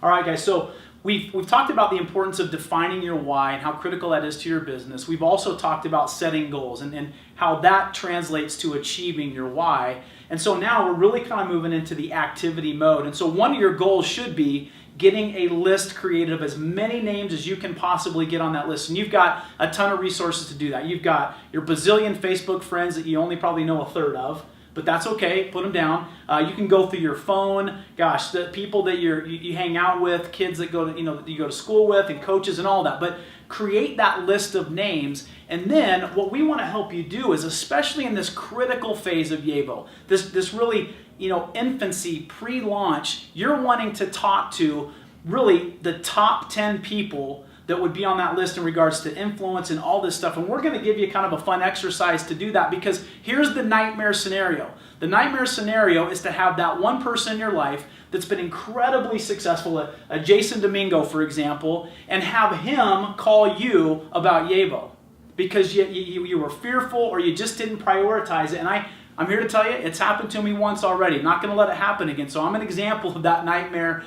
All right, guys, so we've talked about the importance of defining your why and how critical that is to your business. We've also talked about setting goals and how that translates to achieving your why. And so now we're really kind of moving into the activity mode. And so one of your goals should be getting a list created of as many names as you can possibly get on that list. And you've got a ton of resources to do that. You've got your bazillion Facebook friends that you only probably know a third of, but that's okay, put them down. You can go through your phone, gosh, the people that you hang out with, kids that that you go to school with, and coaches and all that. But create that list of names, and then what we want to help you do is, especially in this critical phase of Yevo, this really infancy, pre-launch, you're wanting to talk to really the top 10 people that would be on that list in regards to influence and all this stuff. And we're going to give you kind of a fun exercise to do that, because here's the nightmare scenario. The nightmare scenario is to have that one person in your life that's been incredibly successful, a Jason Domingo, for example, and have him call you about Yevo because you were fearful or you just didn't prioritize it. And I'm here to tell you, it's happened to me once already. I'm not going to let it happen again. So I'm an example of that nightmare,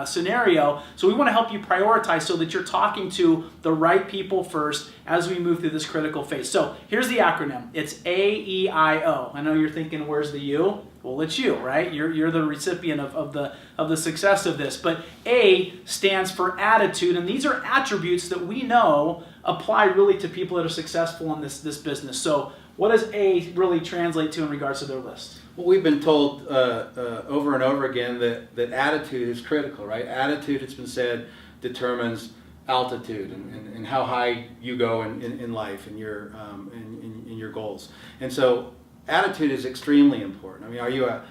scenario. So we want to help you prioritize so that you're talking to the right people first as we move through this critical phase. So here's the acronym. It's AEIO. I know you're thinking, where's the U? Well, it's you, right? You're the recipient of the success of this. But A stands for attitude, and these are attributes that we know apply really to people that are successful in this business. So what does A really translate to in regards to their list? Well, we've been told over and over again that attitude is critical, right? Attitude, it's been said, determines altitude and how high you go in life and in your goals. And so attitude is extremely important. I mean, are you a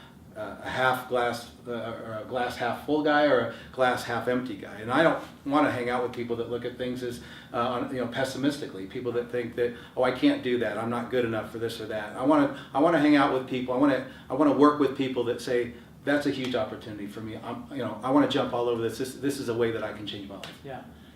glass half full guy or a glass half empty guy? And I don't want to hang out with people that look at things as pessimistically. People that think that, oh, I can't do that. I'm not good enough for this or that. I want to hang out with people. I want to work with people that say, that's a huge opportunity for me. I want to jump all over this. This is a way that I can change my life.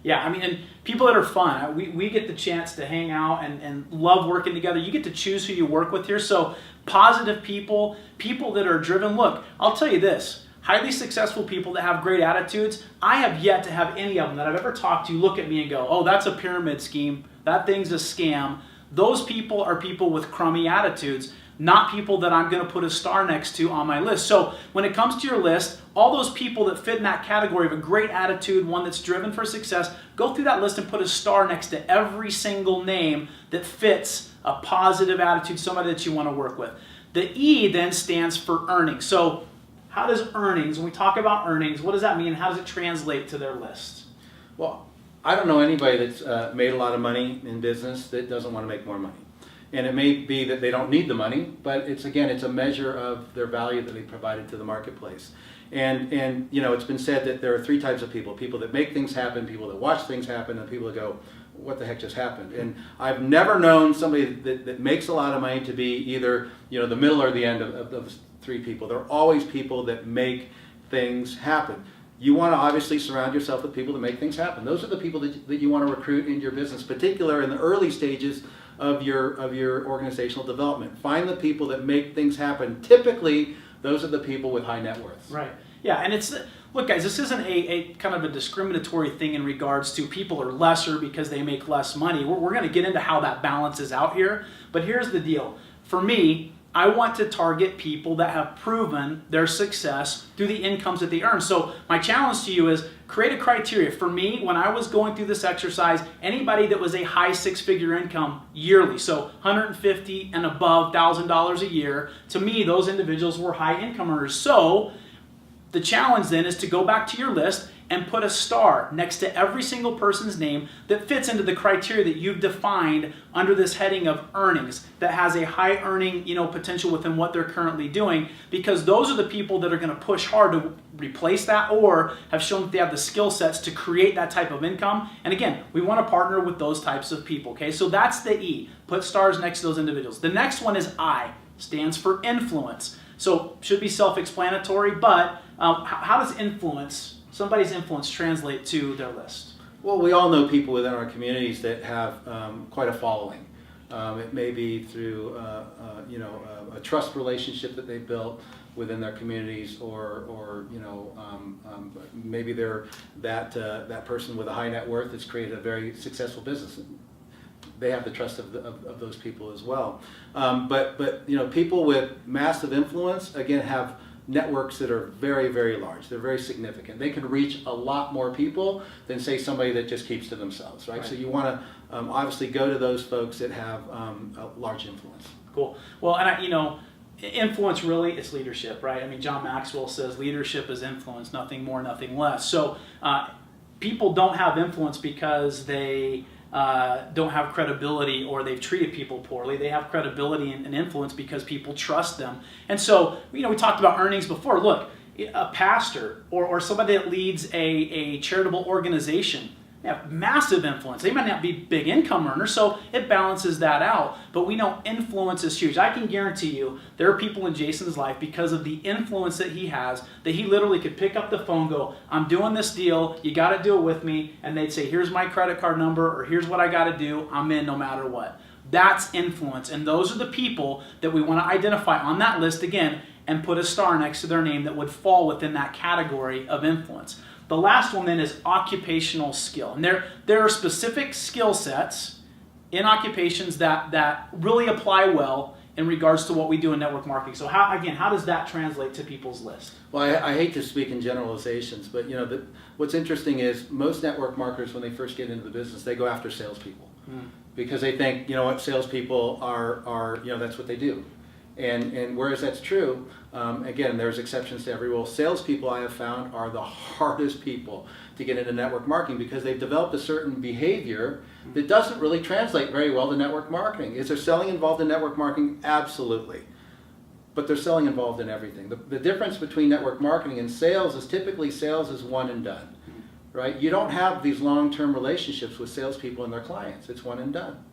Yeah, I mean, and people that are fun, we get the chance to hang out and love working together. You get to choose who you work with here. So positive people that are driven. Look, I'll tell you this, highly successful people that have great attitudes, I have yet to have any of them that I've ever talked to look at me and go, oh, that's a pyramid scheme. That thing's a scam. Those people are people with crummy attitudes, not people that I'm going to put a star next to on my list. So when it comes to your list, all those people that fit in that category of a great attitude, one that's driven for success, go through that list and put a star next to every single name that fits a positive attitude, somebody that you want to work with. The E then stands for earnings. So how does earnings, when we talk about earnings, what does that mean? How does it translate to their list? Well, I don't know anybody that's made a lot of money in business that doesn't want to make more money. And it may be that they don't need the money, but it's a measure of their value that they provided to the marketplace. And it's been said that there are three types of people that make things happen, people that watch things happen, and people that go, what the heck just happened? And I've never known somebody that makes a lot of money to be either the middle or the end of those three people. They're always people that make things happen. You want to obviously surround yourself with people that make things happen. Those are the people that you want to recruit into your business, particularly in the early stages of your organizational development. Find the people that make things happen. Typically, those are the people with high net worths. Right. Yeah, and look, guys, this isn't a kind of a discriminatory thing in regards to people are lesser because they make less money. We're going to get into how that balances out here, but here's the deal. For me, I want to target people that have proven their success through the incomes that they earn. So my challenge to you is create a criteria. For me, when I was going through this exercise, anybody that was a high six-figure income yearly, so $150,000 and above $1,000 a year, to me, those individuals were high income earners. So the challenge then is to go back to your list and put a star next to every single person's name that fits into the criteria that you've defined under this heading of earnings, that has a high earning potential within what they're currently doing, because those are the people that are going to push hard to replace that or have shown that they have the skill sets to create that type of income. And again, we want to partner with those types of people. Okay, so that's the E. Put stars next to those individuals. The next one is I, stands for influence. So should be self-explanatory, but how does somebody's influence translate to their list? Well, we all know people within our communities that have quite a following. It may be through a trust relationship that they built within their communities, or maybe they're that person with a high net worth that's created a very successful business. They have the trust of those people as well. But people with massive influence, again, have networks that are very, very large. They're very significant. They can reach a lot more people than, say, somebody that just keeps to themselves, right? So you want to obviously go to those folks that have a large influence. Cool. Well, and influence really is leadership, right? I mean, John Maxwell says leadership is influence, nothing more, nothing less. So people don't have influence because they don't have credibility or they've treated people poorly. They have credibility and influence because people trust them. And so, we talked about earnings before. Look, a pastor or somebody that leads a charitable organization, they have massive influence. They might not be big income earners, so it balances that out. But we know influence is huge. I can guarantee you there are people in Jason's life, because of the influence that he has, that he literally could pick up the phone, go, I'm doing this deal, you got to do it with me, and they'd say, here's my credit card number, or here's what I got to do, I'm in no matter what. That's influence, and those are the people that we want to identify on that list again and put a star next to their name that would fall within that category of influence. The last one then is occupational skill. And there are specific skill sets in occupations that really apply well in regards to what we do in network marketing. So how does that translate to people's list? Well, I hate to speak in generalizations, but what's interesting is most network marketers, when they first get into the business, they go after salespeople because they think, salespeople are that's what they do. And whereas that's true, again, there's exceptions to every rule. Salespeople, I have found, are the hardest people to get into network marketing because they've developed a certain behavior that doesn't really translate very well to network marketing. Is there selling involved in network marketing? Absolutely. But there's selling involved in everything. The difference between network marketing and sales is typically sales is one and done, right? You don't have these long-term relationships with salespeople and their clients. It's one and done.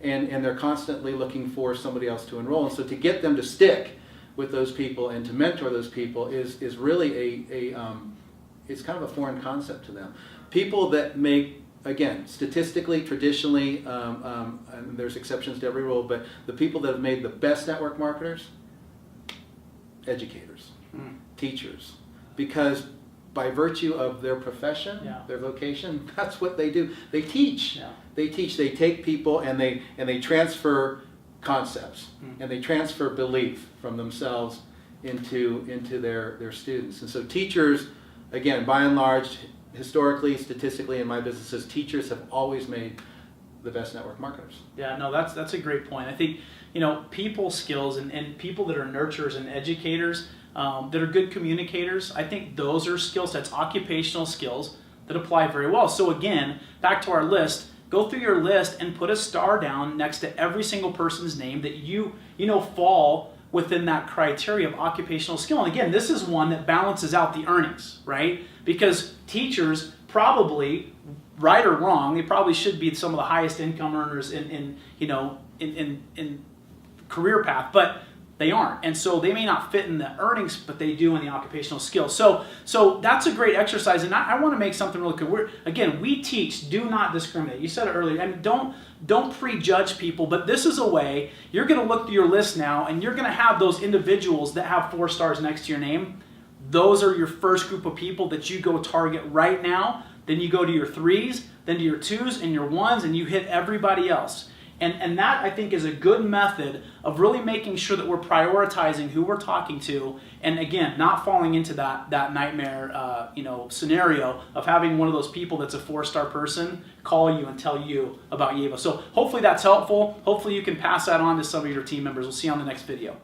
And they're constantly looking for somebody else to enroll. And so to get them to stick with those people and to mentor those people is really it's kind of a foreign concept to them. People that make, again, statistically, traditionally, and there's exceptions to every rule, but the people that have made the best network marketers, educators, teachers, because by virtue of their profession, their vocation, that's what they do. They teach. They teach. They take people and they transfer concepts and they transfer belief from themselves into their students. And so teachers, again, by and large, historically, statistically, in my businesses, teachers have always made the best network marketers. Yeah, no, that's a great point. I think people skills and people that are nurturers and educators, that are good communicators, I think those are skill sets, occupational skills that apply very well. So again, back to our list, go through your list and put a star down next to every single person's name that you fall within that criteria of occupational skill. And again, this is one that balances out the earnings, right? Because teachers probably, right or wrong, they probably should be some of the highest income earners in career path, but they aren't. And so they may not fit in the earnings, but they do in the occupational skills. So that's a great exercise. And I want to make something really cool. We teach, do not discriminate. You said it earlier. And don't prejudge people, but this is a way you're going to look through your list now and you're going to have those individuals that have 4 stars next to your name. Those are your first group of people that you go target right now. Then you go to your 3s, then to your 2s and your 1s, and you hit everybody else. And that, I think, is a good method of really making sure that we're prioritizing who we're talking to, and again, not falling into that nightmare scenario of having one of those people that's a 4-star person call you and tell you about Yevo. So hopefully that's helpful. Hopefully you can pass that on to some of your team members. We'll see you on the next video.